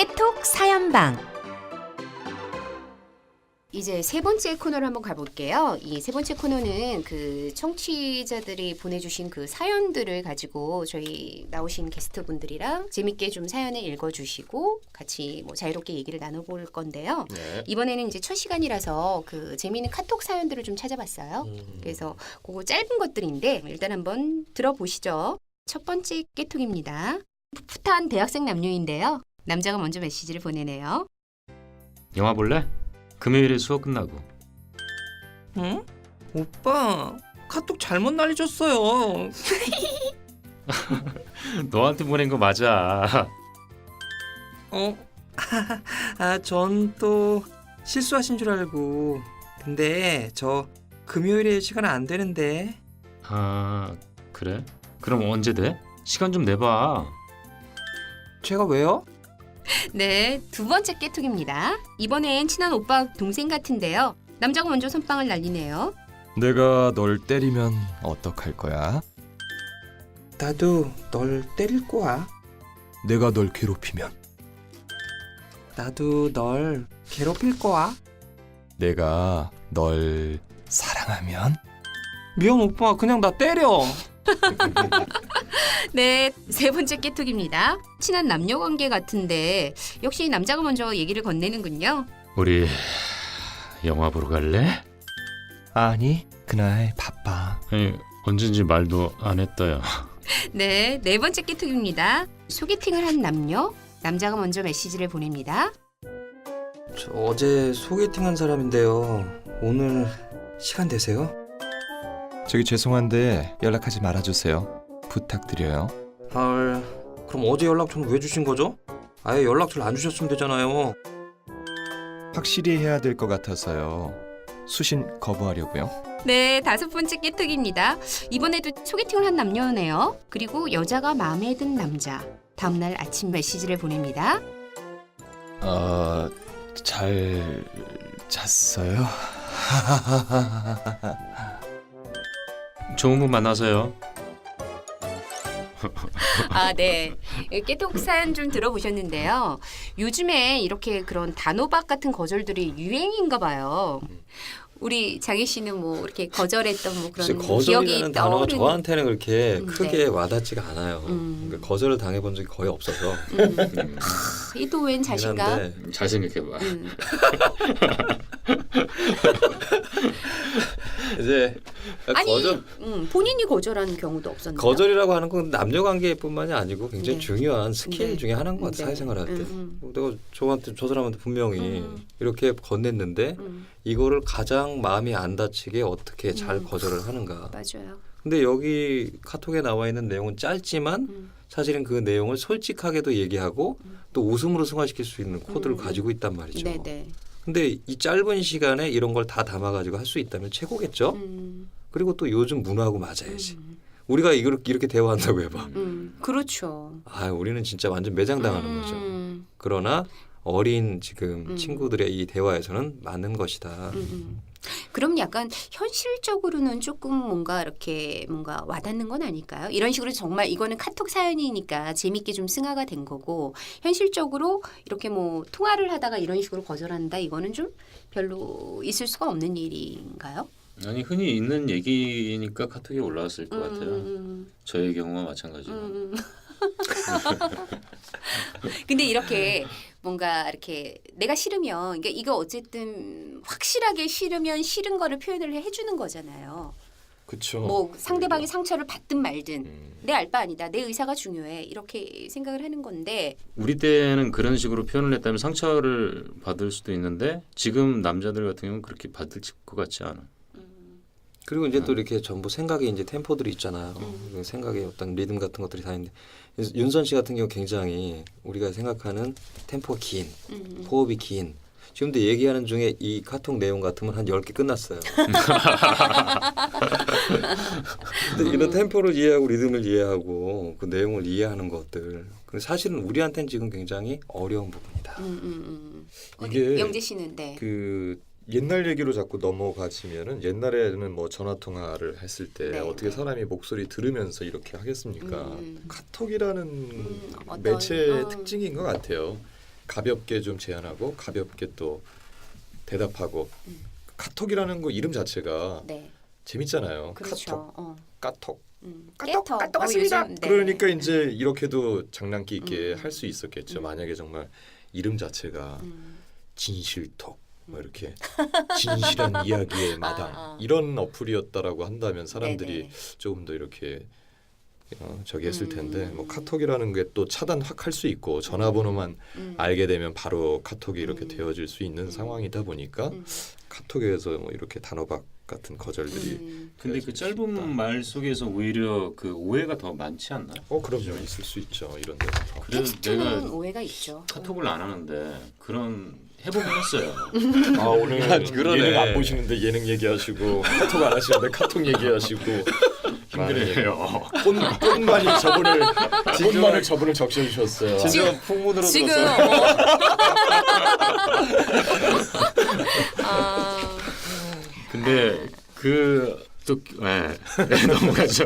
깨톡 사연방. 이제 세 번째 코너로 한번 가볼게요. 이 세 번째 코너는 그 청취자들이 보내주신 그 사연들을 가지고 저희 나오신 게스트분들이랑 재밌게 좀 사연을 읽어주시고 같이 뭐 자유롭게 얘기를 나눠볼 건데요. 네. 이번에는 이제 첫 시간이라서 그 재미있는 카톡 사연들을 좀 찾아봤어요. 그래서 그거 짧은 것들인데 일단 한번 들어보시죠. 첫 번째 깨톡입니다. 풋풋한 대학생 남녀인데요. 남자가 먼저 메시지를 보내네요. 영화 볼래? 금요일에 수업 끝나고. 응? 오빠 카톡 잘못 날리셨어요. 너한테 보낸 거 맞아. 전 또 실수하신 줄 알고. 근데 저 금요일에 시간 안 되는데. 아, 그래? 그럼 언제 돼? 시간 좀 내봐. 제가 왜요? 네, 두 번째 깨톡입니다. 이번엔 친한 오빠 동생 같은데요. 남자가 먼저 선빵을 날리네요. 내가 널 때리면 어떡할 거야? 나도 널 때릴 거야. 내가 널 괴롭히면 나도 널 괴롭힐 거야. 내가 널 사랑하면 미안 오빠 그냥 나 때려. 네, 세 번째 깨톡입니다. 친한 남녀 관계 같은데 역시 남자가 먼저 얘기를 건네는군요. 우리 영화 보러 갈래? 아니 그날 바빠. 아니, 언젠지 말도 안 했다야. 네, 네 번째 깨톡입니다. 소개팅을 한 남녀. 남자가 먼저 메시지를 보냅니다. 저 어제 소개팅한 사람인데요. 오늘 시간 되세요? 저기 죄송한데 연락하지 말아주세요. 부탁드려요. 헐, 그럼 어제 연락처는 왜 주신 거죠? 아예 연락처를 안 주셨으면 되잖아요. 확실히 해야 될 것 같아서요. 수신 거부하려고요. 네, 다섯 번째 깨톡입니다. 이번에도 소개팅을 한 남녀네요. 그리고 여자가 마음에 든 남자. 다음날 아침 메시지를 보냅니다. 잘 잤어요? 좋은 분 만나서요. 아, 네. 깨톡 사연 좀 들어보셨는데요. 요즘에 이렇게 그런 단호박 같은 거절들이 유행인가 봐요. 우리 장희 씨는 뭐 이렇게 거절했던 뭐 그런 글쎄, 기억이 거절이라는 단어가 떠오르는. 저한테는 그렇게 네. 크게 와닿지가 않아요. 그러니까 거절을 당해본 적이 거의 없어서. 이 또 웬 자신감? 미안한데 잘 생각해봐. 이제 아니, 거절, 본인이 거절하는 경우도 없었나요? 거절이라고 하는 건 남녀 관계뿐만이 아니고 굉장히 네. 중요한 스킬 네. 중에 하나인 것 같아요. 네. 사회생활 할 때. 내가 저 사람한테 분명히 음. 이렇게 건넸는데 음, 이거를 가장 마음이 안 다치게 어떻게 잘 거절을 하는가. 맞아요. 근데 여기 카톡에 나와 있는 내용은 짧지만 음. 사실은 그 내용을 솔직하게도 얘기하고 또 웃음으로 승화시킬 수 있는 코드를 가지고 있단 말이죠. 네네. 근데 이 짧은 시간에 이런 걸 다 담아가지고 할 수 있다면 최고겠죠. 그리고 또 요즘 문화하고 맞아야지. 우리가 이렇게 대화한다고 해봐. 그렇죠. 아, 우리는 진짜 완전 매장당하는 거죠. 그러나 어린 지금 친구들의 이 대화에서는 맞는 것이다. 그럼 약간 현실적으로는 조금 뭔가 이렇게 뭔가 와닿는 건 아닐까요? 이런 식으로 정말 이거는 카톡 사연이니까 재밌게 좀 승화가 된 거고 현실적으로 이렇게 뭐 통화를 하다가 이런 식으로 거절한다 이거는 좀 별로 있을 수가 없는 일인가요? 아니 흔히 있는 얘기니까 카톡에 올라왔을 것 같아요. 저의 경우와 마찬가지로. 근데 이렇게 뭔가 이렇게 내가 싫으면 그러니까 이거 어쨌든 확실하게 싫으면 싫은 거를 표현을 해주는 거잖아요. 그쵸. 뭐 상대방이 상처를 받든 말든 내 알 바 아니다. 내 의사가 중요해. 이렇게 생각을 하는 건데 우리 때는 그런 식으로 표현을 했다면 상처를 받을 수도 있는데 지금 남자들 같은 경우는 그렇게 받을 것 같지 않아. 그리고 이제 또 이렇게 전부 생각의 이제 템포들이 있잖아요. 생각의 어떤 리듬 같은 것들이 다 있는데 윤선 씨 같은 경우 굉장히 우리가 생각하는 템포가 긴, 호흡이 긴. 지금도 얘기하는 중에 이 카톡 내용 같으면 한 10개 끝났어요. 근데 이런 tempo를 이해하고 리듬을 이해하고 그 내용을 이해하는 것들 사실은 우리한테는 지금 굉장히 어려운 부분이다. 이게 영재 씨는 네. 그 옛날 얘기로 자꾸 넘어가시면은 옛날에는 뭐 전화 통화를 했을 때 네, 어떻게 네. 사람이 목소리 들으면서 이렇게 하겠습니까? 카톡이라는 어떤, 매체의 특징인 것 같아요. 가볍게 좀 제안하고 가볍게 또 대답하고 카톡이라는 거 이름 자체가 네. 재밌잖아요. 그렇죠. 카톡. 깨톡. 같습니다. 요즘, 네. 그러니까 이제 이렇게도 장난기 있게 할 수 있었겠죠. 음. 만약에 정말 이름 자체가 진실톡 뭐 이렇게 진실한 이야기의 마당 이런 어플이었다라고 한다면 사람들이 네네. 조금 더 이렇게 저기 했을 텐데 뭐 카톡이라는 게 또 차단 확 할 수 있고 전화번호만 알게 되면 바로 카톡이 이렇게 되어질 수 있는 상황이다 보니까 카톡에서 뭐 이렇게 단호박 같은 거절들이 근데 그 짧은 말 속에서 오히려 그 오해가 더 많지 않나요? 그럼요 있을 수 있죠 이런 데서 그래서 텍스트는 내가 오해가 있죠. 카톡을 안 하는데 그런 해보긴 했어요. 오늘 그러네. 예능 안 보시는데 예능 얘기하시고 카톡 안 하시는데 카톡 얘기하시고 힘드네요. 폰만을 저분을 적셔주셨어요. 진짜 풍문으로 지금 들었어요. 근데 넘어가죠.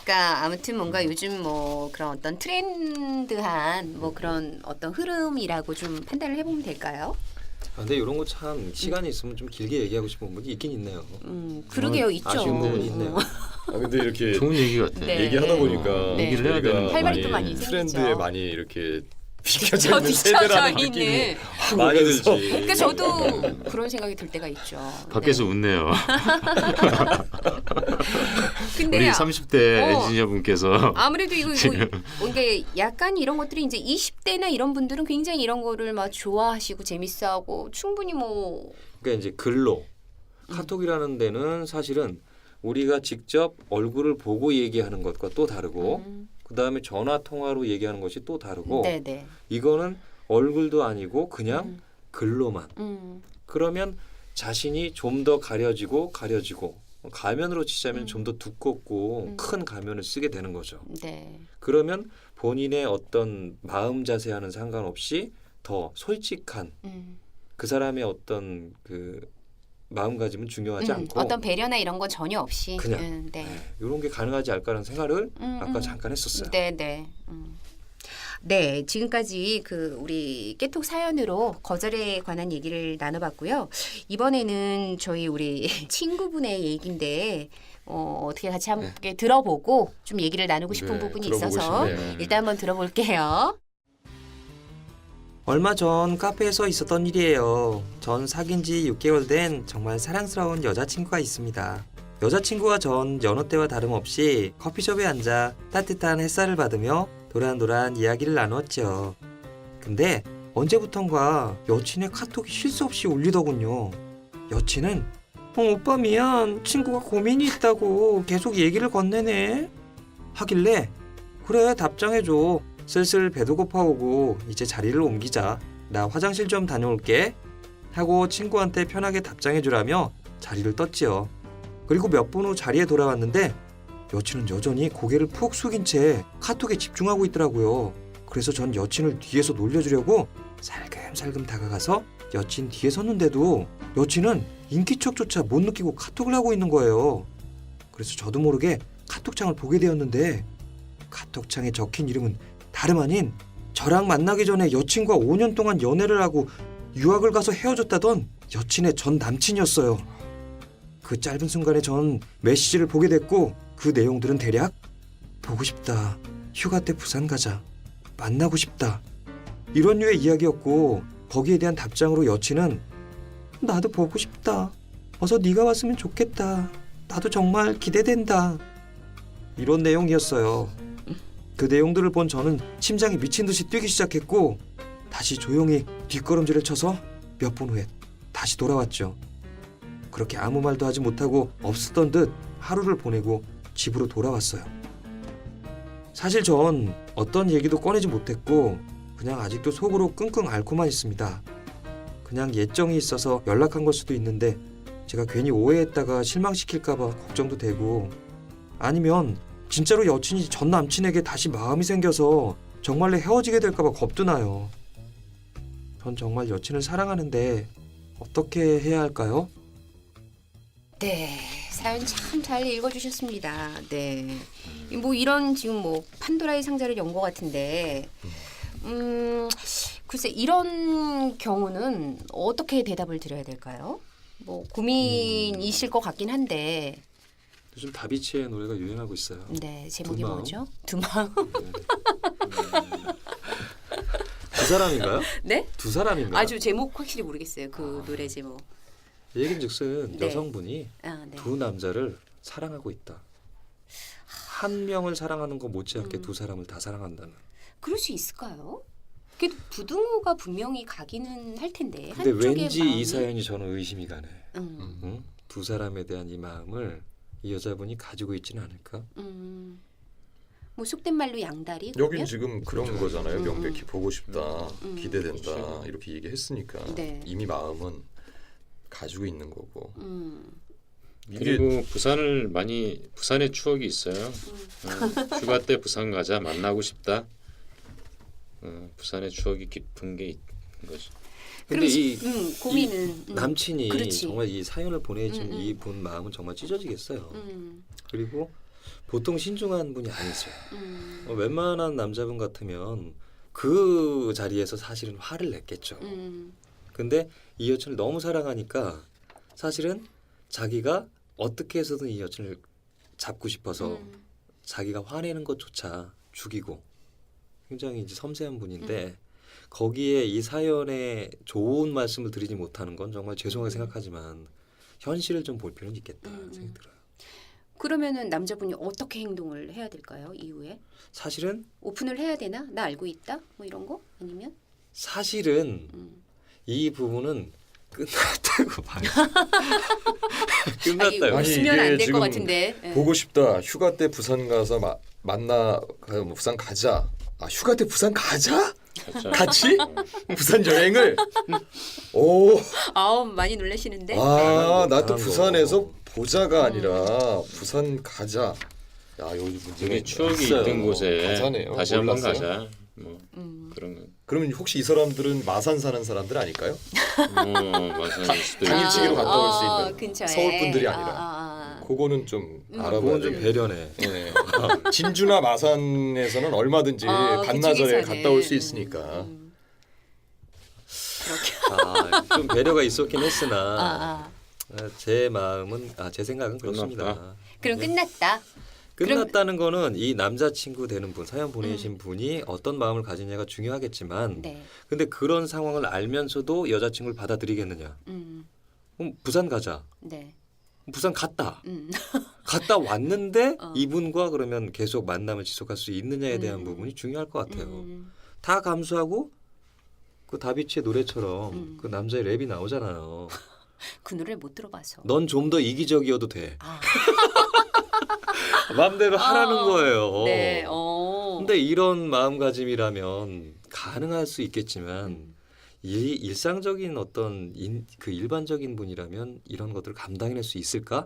그러니까 아무튼 뭔가 요즘 뭐 그런 어떤 트렌드한 뭐 그런 어떤 흐름이라고 좀 판단을 해보면 될까요? 근데 이런 거 참 시간이 있으면 좀 길게 얘기하고 싶은 부분이 있긴 있네요. 그러게요, 있죠. 아쉬운 부분이 있네요. 근데 이렇게 좋은 얘기 같아. 네. 얘기하다 보니까 네. 얘기를 해야 되는 할 말이 또 많이 트렌드에 생기죠. 많이 이렇게 비켜져 저 있는 뒤쳐져 세대라는 있는. 느낌이 많이 들지. 그러니까 저도 그런 생각이 들 때가 있죠. 밖에서 네. 웃네요. 근데 우리 30대 어. 엔지니어분께서 아무래도 이거 이게 약간 이런 것들이 이제 20대나 이런 분들은 굉장히 이런 거를 막 좋아하시고 재밌어하고 충분히 뭐 그러니까 이제 글로 카톡이라는 데는 사실은 우리가 직접 얼굴을 보고 얘기하는 것과 또 다르고 그 다음에 전화 통화로 얘기하는 것이 또 다르고 네네. 이거는 얼굴도 아니고 그냥 글로만. 그러면 자신이 좀 더 가려지고 가면으로 치자면 좀 더 두껍고 큰 가면을 쓰게 되는 거죠. 네. 그러면 본인의 어떤 마음 자세와는 상관없이 더 솔직한 그 사람의 어떤 그 마음가짐은 중요하지 않고 어떤 배려나 이런 건 전혀 없이 그냥 네. 이런 게 가능하지 않을까라는 생각을 아까 잠깐 했었어요. 네네. 네, 지금까지 그 우리 깨톡 사연으로 거절에 관한 얘기를 나눠봤고요. 이번에는 저희 우리 친구분의 얘기인데 어떻게 같이 함께 들어보고 좀 얘기를 나누고 싶은 네, 부분이 들어보고 있어서 싶네요. 일단 한번 들어볼게요. 얼마 전 카페에서 있었던 일이에요. 전 사귄 지 6개월 된 정말 사랑스러운 여자친구가 있습니다. 여자친구와 전 여느 때와 다름없이 커피숍에 앉아 따뜻한 햇살을 받으며 도란도란 이야기를 나눴죠. 근데 언제부턴가 여친의 카톡이 쉴 새 없이 울리더군요. 여친은 오빠 미안, 친구가 고민이 있다고 계속 얘기를 건네네 하길래 그래 답장해줘. 슬슬 배도 고파오고 이제 자리를 옮기자. 나 화장실 좀 다녀올게 하고 친구한테 편하게 답장해주라며 자리를 떴지요. 그리고 몇 분 후 자리에 돌아왔는데 여친은 여전히 고개를 푹 숙인 채 카톡에 집중하고 있더라고요. 그래서 전 여친을 뒤에서 놀려주려고 살금살금 다가가서 여친 뒤에 섰는데도 여친은 인기척조차 못 느끼고 카톡을 하고 있는 거예요. 그래서 저도 모르게 카톡창을 보게 되었는데 카톡창에 적힌 이름은 다름 아닌 저랑 만나기 전에 여친과 5년 동안 연애를 하고 유학을 가서 헤어졌다던 여친의 전 남친이었어요. 그 짧은 순간에 전 메시지를 보게 됐고 그 내용들은 대략 보고 싶다, 휴가 때 부산 가자, 만나고 싶다 이런 류의 이야기였고 거기에 대한 답장으로 여친은 나도 보고 싶다, 어서 네가 왔으면 좋겠다, 나도 정말 기대된다 이런 내용이었어요. 그 내용들을 본 저는 심장이 미친 듯이 뛰기 시작했고 다시 조용히 뒷걸음질을 쳐서 몇 분 후에 다시 돌아왔죠. 그렇게 아무 말도 하지 못하고 없었던 듯 하루를 보내고 집으로 돌아왔어요. 사실 전 어떤 얘기도 꺼내지 못했고 그냥 아직도 속으로 끙끙 앓고만 있습니다. 그냥 예정이 있어서 연락한 걸 수도 있는데 제가 괜히 오해했다가 실망시킬까봐 걱정도 되고 아니면 진짜로 여친이 전 남친에게 다시 마음이 생겨서 정말로 헤어지게 될까봐 겁도 나요. 전 정말 여친을 사랑하는데 어떻게 해야 할까요? 네, 사연 참 잘 읽어주셨습니다. 네, 뭐 이런 지금 뭐 판도라의 상자를 연 것 같은데 글쎄 이런 경우는 어떻게 대답을 드려야 될까요? 뭐 고민이실 것 같긴 한데. 요즘 다비치의 노래가 유행하고 있어요. 네, 제목이 두 마음. 뭐죠? 두 마음. 두 사람인가요? 네? 두 사람인가요? 아주 제목 확실히 모르겠어요. 그 노래 제목. 얘긴즉슨 네. 여성분이 아, 네. 두 남자를 사랑하고 있다. 한 명을 사랑하는 것 못지않게 두 사람을 다 사랑한다는. 그럴 수 있을까요? 그래도 부등호가 분명히 가기는 할 텐데. 근데 한쪽의 왠지 마음이. 이 사연이 저는 의심이 가네. 음, 응? 두 사람에 대한 이 마음을 이 여자분이 가지고 있지는 않을까? 뭐 속된 말로 양다리. 여긴 그러면? 지금 그런 거잖아요. 명백히 보고 싶다, 기대된다 그렇죠. 이렇게 얘기했으니까 네. 이미 마음은 가지고 있는 거고. 그리고 부산의 추억이 있어요. 휴가 때 부산 가자 만나고 싶다. 부산의 추억이 깊은 게 있는 거죠. 근데 이 고민은 남친이 그렇지. 정말 이 사연을 보내준 이 분 마음은 정말 찢어지겠어요. 그리고 보통 신중한 분이 아니죠. 웬만한 남자분 같으면 그 자리에서 사실은 화를 냈겠죠. 근데 이 여친을 너무 사랑하니까 사실은 자기가 어떻게 해서든 이 여친을 잡고 싶어서 자기가 화내는 것조차 죽이고 굉장히 이제 섬세한 분인데 거기에 이 사연에 좋은 말씀을 드리지 못하는 건 정말 죄송하게 생각하지만 현실을 좀 볼 필요는 있겠다 생각이 들어요. 그러면은 남자분이 어떻게 행동을 해야 될까요? 이후에 사실은 오픈을 해야 되나? 나 알고 있다? 뭐 이런 거? 아니면? 사실은 이 부분은 끝났다고 봐요. 끝났다고. 아니, 웃으면 이게 안 될 것 지금 같은데. 예. 보고 싶다. 휴가 때 부산 가서 만나 뭐 부산 가자. 아 휴가 때 부산 가자? 진짜. 같이? 부산 여행을? 오, 아우 많이 놀라시는데. 아, 나 또 강한 부산에서 거. 보자가 아니라 부산 가자. 야, 여기 문제가 우리 추억이 있어요. 있던 곳에 가자네요. 다시 한번 몰랐어요. 가자. 뭐 그런 거. 그러면 혹시 이 사람들은 마산 사는 사람들 아닐까요? 맞아요. 수도 있고. 당일치기로 갔다 올 수 있는 근처에. 서울 분들이 아니라. 그거는 좀 알아봐야 그건 좀 돼요. 배려네. 네. 진주나 마산에서는 얼마든지 반나절에 그쪽에서는. 갔다 올 수 있으니까. 좀 배려가 있었긴 했으나 아. 제 마음은 제 생각은 그렇습니다. 끝났다. 그럼 끝났다. 끝났다는 거는 이 남자친구 되는 분, 사연 보내신 분이 어떤 마음을 가지냐가 중요하겠지만 네. 근데 그런 상황을 알면서도 여자친구를 받아들이겠느냐. 그럼 부산 가자. 네. 부산 갔다. 갔다 왔는데 어. 이분과 그러면 계속 만남을 지속할 수 있느냐에 대한 부분이 중요할 것 같아요. 다 감수하고 그 다비치의 노래처럼 그 남자의 랩이 나오잖아요. 그 노래를 못 들어봐서. 넌 좀 더 이기적이어도 돼. 아. 마음대로 하라는 거예요. 네. 근데 이런 마음가짐이라면 가능할 수 있겠지만 이 일상적인 어떤 그 일반적인 분이라면 이런 것들을 감당해낼 수 있을까?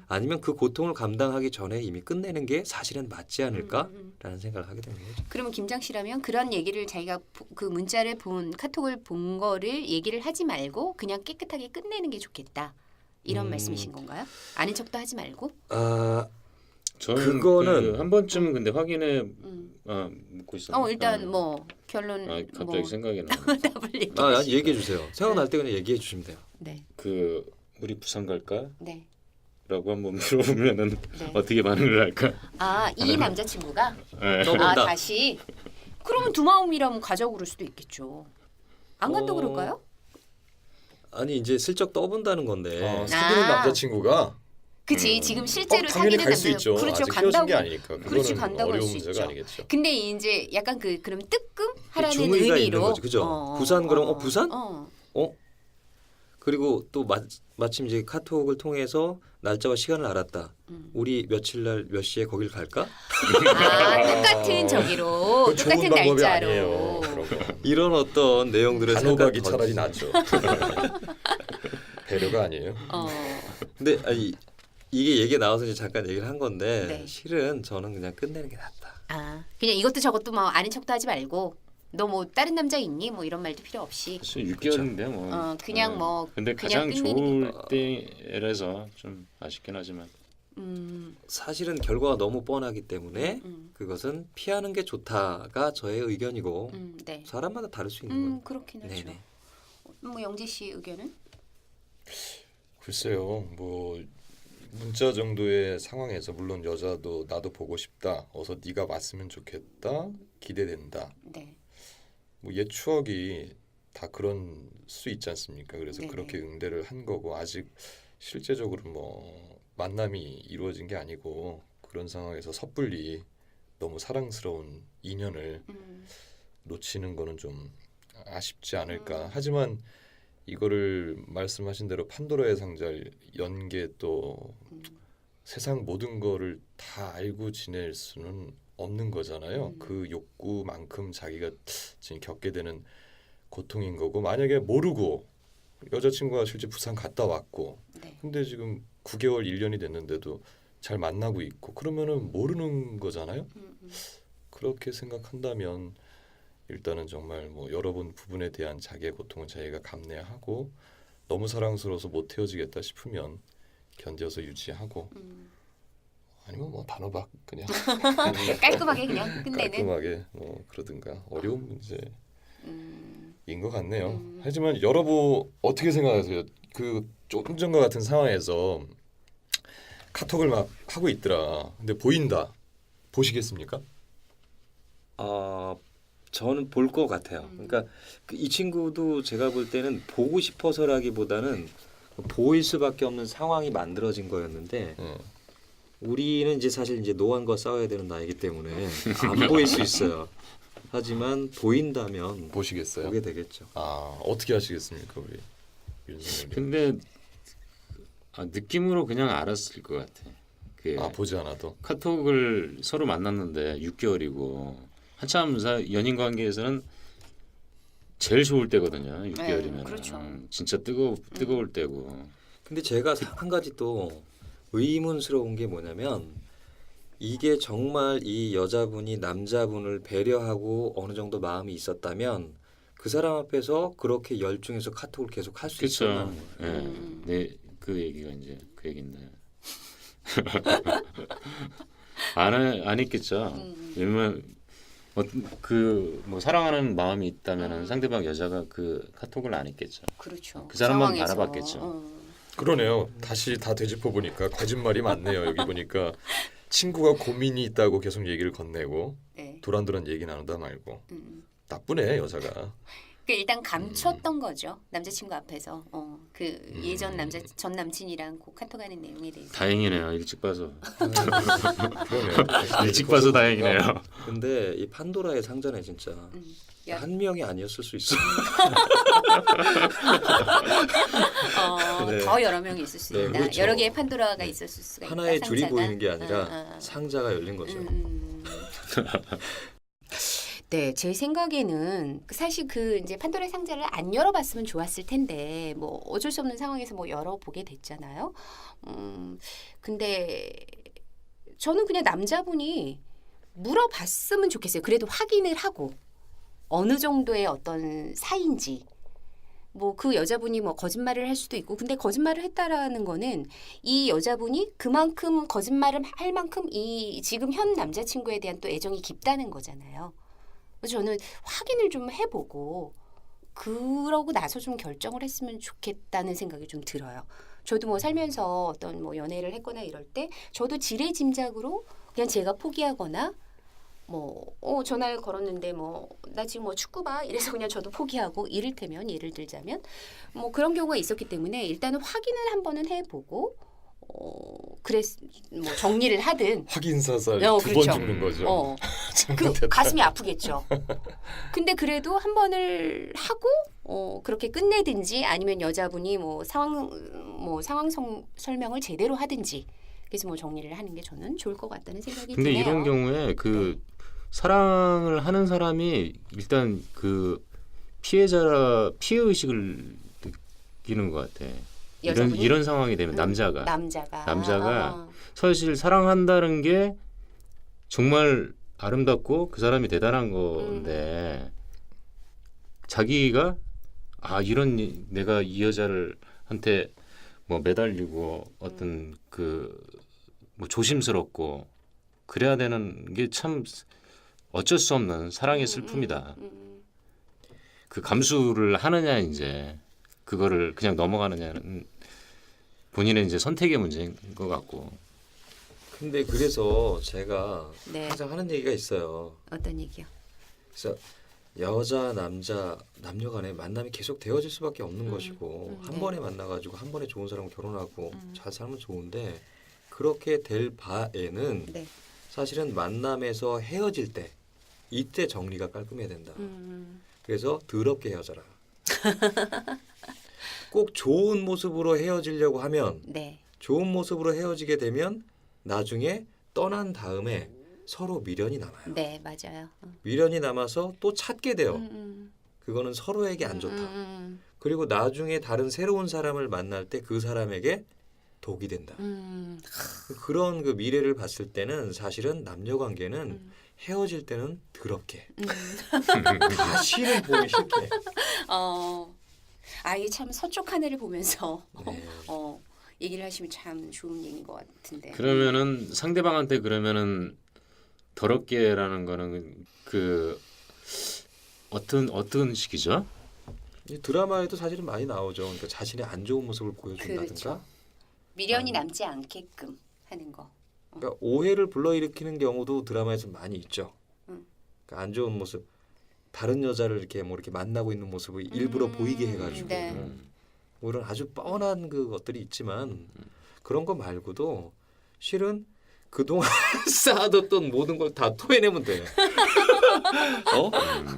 아니면 그 고통을 감당하기 전에 이미 끝내는 게 사실은 맞지 않을까라는 생각을 하게 되는 거죠. 그러면 김장 씨라면 그런 얘기를 자기가 그 문자를 카톡을 본 거를 얘기를 하지 말고 그냥 깨끗하게 끝내는 게 좋겠다. 이런 말씀이신 건가요? 아는 척도 하지 말고? 저는 그거는- 한 번쯤 근데 확인해 묻고 있었는데. 일단 뭐 결론 갑자기 뭐 생각이 나. 답을 얘기해 아니 얘기해 주세요. 생각날 때 그냥 얘기해 주시면 돼요. 네. 그 우리 부산 갈까? 네. 라고 한번 물어보면은 네. 어떻게 반응을 할까? 이 남자친구가 네. 떠본다. 다시 그러면 두 마음이라면 가자고 그럴 수도 있겠죠. 안 간다 그럴까요? 아니 이제 슬쩍 떠본다는 건데 사귀는 남자친구가 그치 지금 실제로 당연히 사귀는 갈 수 있죠. 그렇죠 아직 헤어진 간다고 게 아니니까. 그렇지 그거는 간다고 할 어려운 수 문제가 있죠. 아니겠죠. 근데 이제 약간 그럼 뜨끔 하라는 주의가 의미로 있는 거죠. 그죠? 부산 그럼 부산? 어. 그리고 또 마침 이제 카톡을 통해서 날짜와 시간을 알았다. 우리 며칠 날 몇 시에 거길 갈까? 똑같은 저기로 그건 좋은 똑같은 방법이 날짜로. 아니에요. 그런 거. 이런 어떤 내용들을 단호박이 생각 차라리 낫죠. 배려가 아니에요. 근데 이게 얘기 나와서 이제 잠깐 얘기를 한 건데 네. 실은 저는 그냥 끝내는 게 낫다. 그냥 이것도 저것도 뭐 아는 척도 하지 말고 너 뭐 다른 남자 있니? 뭐 이런 말도 필요 없이. 사실 6개월인데 뭐. 그냥 뭐 근데 그냥 가장 끝내는 좋을 때라서 좀 아쉽긴 하지만. 사실은 결과가 너무 뻔하기 때문에 음. 그것은 피하는 게 좋다가 저의 의견이고 네. 사람마다 다를 수 있는 거예요. 그렇긴 하죠. 네네. 뭐 영재 씨 의견은? 글쎄요, 뭐 문자 정도의 상황에서 물론 여자도 나도 보고 싶다, 어서 네가 왔으면 좋겠다, 기대된다. 네. 뭐 옛 추억이 다 그런 수 있지 않습니까? 그래서 네네. 그렇게 응대를 한 거고 아직 실제적으로 뭐 만남이 이루어진 게 아니고 그런 상황에서 섣불리 너무 사랑스러운 인연을 놓치는 거는 좀 아쉽지 않을까. 하지만 이거를 말씀하신 대로 판도라의 상자를 연 게 또 세상 모든 거를 다 알고 지낼 수는 없는 거잖아요. 그 욕구만큼 자기가 지금 겪게 되는 고통인 거고 만약에 모르고 여자친구가 실제 부산 갔다 왔고 네. 근데 지금 9개월 1년이 됐는데도 잘 만나고 있고 그러면은 모르는 거잖아요. 그렇게 생각한다면 일단은 정말 뭐 여러분 부분에 대한 자기의 고통은 자기가 감내하고 너무 사랑스러워서 못 헤어지겠다 싶으면 견뎌서 유지하고 아니면 뭐 단호박 그냥 깔끔하게 그냥 끝내는. 깔끔하게 뭐 그러든가 어려운 문제인 것 같네요. 음. 하지만 여러분 어떻게 생각하세요? 그 조금 전과 같은 상황에서 카톡을 막 하고 있더라. 근데 보인다. 보시겠습니까? 저는 볼 것 같아요. 그러니까 이 친구도 제가 볼 때는 보고 싶어서라기보다는 보일 수밖에 없는 상황이 만들어진 거였는데 우리는 이제 사실 이제 노안과 싸워야 되는 나이기 때문에 안 보일 수 있어요. 하지만 보인다면 보시겠어요? 보게 되겠죠. 아 어떻게 하시겠습니까 우리 윤석열? 근데 느낌으로 그냥 알았을 것 같아. 그 보지 않아도 카톡을 서로 만났는데 6개월이고 한참 연인 관계에서는 제일 좋을 때거든요. 6개월이면 그렇죠. 진짜 뜨거울 때고. 근데 제가 한 가지 또 의문스러운 게 뭐냐면 이게 정말 이 여자분이 남자분을 배려하고 어느 정도 마음이 있었다면 그 사람 앞에서 그렇게 열중해서 카톡을 계속 할 수 있었나? 그렇죠. 예. 네, 그 얘기가 이제 그 얘긴데. 안 했겠죠. 왜냐면 뭐 사랑하는 마음이 있다면 상대방 여자가 그 카톡을 안 했겠죠. 그렇죠. 그 사람만 상황에서. 바라봤겠죠. 그러네요. 다시 다 되짚어 보니까 거짓말이 많네요. 여기 보니까 친구가 고민이 있다고 계속 얘기를 건네고 네. 도란도란 얘기 나누다 말고 나쁘네 여자가. 그러니까 일단 감췄던 거죠. 남자친구 앞에서. 그 예전 전 남친이랑 그 카톡하는 내용에 대해서. 다행이네요. 일찍 봐서. 그러네요. 일찍 봐서 다행이네요. 근데 이 판도라의 상자는 진짜 야. 한 명이 아니었을 수 있어. 네. 더 여러 명이 있을 수 네, 있다. 그렇죠. 여러 개의 판도라가 있었을 수가 있다. 하나의 줄이 상자가. 보이는 게 아니라 상자가 열린 거죠. 네, 제 생각에는 사실 그 이제 판도라의 상자를 안 열어봤으면 좋았을 텐데 뭐 어쩔 수 없는 상황에서 뭐 열어보게 됐잖아요. 근데 저는 그냥 남자분이 물어봤으면 좋겠어요. 그래도 확인을 하고 어느 정도의 어떤 사이인지. 뭐 그 여자분이 뭐 거짓말을 할 수도 있고 근데 거짓말을 했다라는 거는 이 여자분이 그만큼 거짓말을 할 만큼 이 지금 현 남자친구에 대한 또 애정이 깊다는 거잖아요. 그래서 저는 확인을 좀 해보고 그러고 나서 좀 결정을 했으면 좋겠다는 생각이 좀 들어요. 저도 뭐 살면서 어떤 뭐 연애를 했거나 이럴 때 저도 지레짐작으로 그냥 제가 포기하거나 뭐 전화를 걸었는데 뭐 나 지금 뭐 축구 봐 이래서 그냥 저도 포기하고 이를테면 예를 들자면 뭐 그런 경우가 있었기 때문에 일단은 확인을 한번은 해보고 뭐 정리를 하든 확인 사살 두 번 그렇죠. 죽는 거죠. 그 가슴이 아프겠죠. 근데 그래도 한 번을 하고 그렇게 끝내든지 아니면 여자분이 뭐 상황 설명을 제대로 하든지 그래서 뭐 정리를 하는 게 저는 좋을 것 같다는 생각이 근데 드네요. 이런 경우에 그 사랑을 하는 사람이 일단 그 피해 의식을 느끼는 것 같아. 이런 상황이 되면 남자가 사실 사랑한다는 게 정말 아름답고 그 사람이 대단한 건데 자기가 내가 이 여자를 한테 뭐 매달리고 어떤 그 뭐 조심스럽고 그래야 되는 게 참 어쩔 수 없는 사랑의 슬픔이다. 그 감수를 하느냐 이제 그거를 그냥 넘어가느냐는 본인의 이제 선택의 문제인 것 같고. 근데 그래서 제가 네. 항상 하는 얘기가 있어요. 어떤 얘기요? 그래서 여자 남자 남녀 간에 만남이 계속 되어질 수밖에 없는 것이고 한 네. 번에 만나가지고 한 번에 좋은 사람 결혼하고 잘 살면 좋은데 그렇게 될 바에는 네. 사실은 만남에서 헤어질 때 이때 정리가 깔끔해야 된다. 그래서 더럽게 헤어져라. 꼭 좋은 모습으로 헤어지려고 하면 네. 좋은 모습으로 헤어지게 되면 나중에 떠난 다음에 서로 미련이 남아요. 네, 맞아요. 미련이 남아서 또 찾게 돼요. 그거는 서로에게 안 좋다. 그리고 나중에 다른 새로운 사람을 만날 때 그 사람에게 독이 된다. 그런 그 미래를 봤을 때는 사실은 남녀 관계는 헤어질 때는 더럽게 다시는 보기 싫게. 이게 참 서쪽 하늘을 보면서 네. 얘기를 하시면 참 좋은 얘기인 것 같은데. 그러면은 상대방한테 그러면은 더럽게라는 거는 그 어떤 식이죠? 이 드라마에도 사실은 많이 나오죠. 그러니까 자신의 안 좋은 모습을 보여준다든가. 그렇죠. 미련이 남지 않게끔 하는 거. 그러니까 오해를 불러일으키는 경우도 드라마에서 많이 있죠. 그러니까 안 좋은 모습, 다른 여자를 이렇게 뭐 이렇게 만나고 있는 모습을 일부러 보이게 해가지고 네. 뭐 이런 아주 뻔한 그 것들이 있지만 그런 거 말고도 실은 그동안 쌓아뒀던 모든 걸 다 토해내면 돼.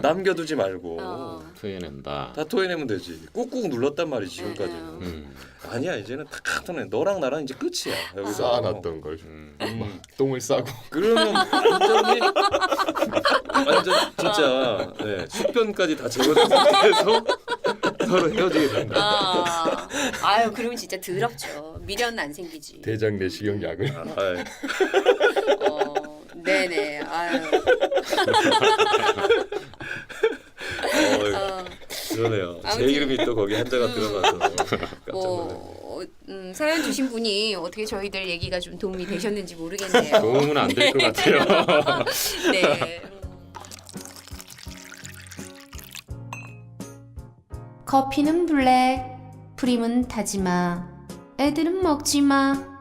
남겨두지 말고 표현한다. 다 토해내면 되지. 꾹꾹 눌렀단 말이지 지금까지는. 아니야 이제는 탁 토해. 너랑 나랑 이제 끝이야. 여기서 쌓아놨던 걸 막 똥을 싸고 그러면 완전 진짜 숙변까지 다 제거된 상태에서 서로 헤어지게 된다. 아유, 그러면 진짜 더럽죠. 미련 안 생기지. 대장 내시경 약을 네네. 아유. 그러네요. 제 아무튼, 이름이 또 거기 한자가 들어가서 깜짝 놀랐네요. 사연 주신 분이 어떻게 저희들 얘기가 좀 도움이 되셨는지 모르겠네요. 도움은 안 될 것 같아요. 네. 커피는 블랙, 프림은 타지마, 애들은 먹지마.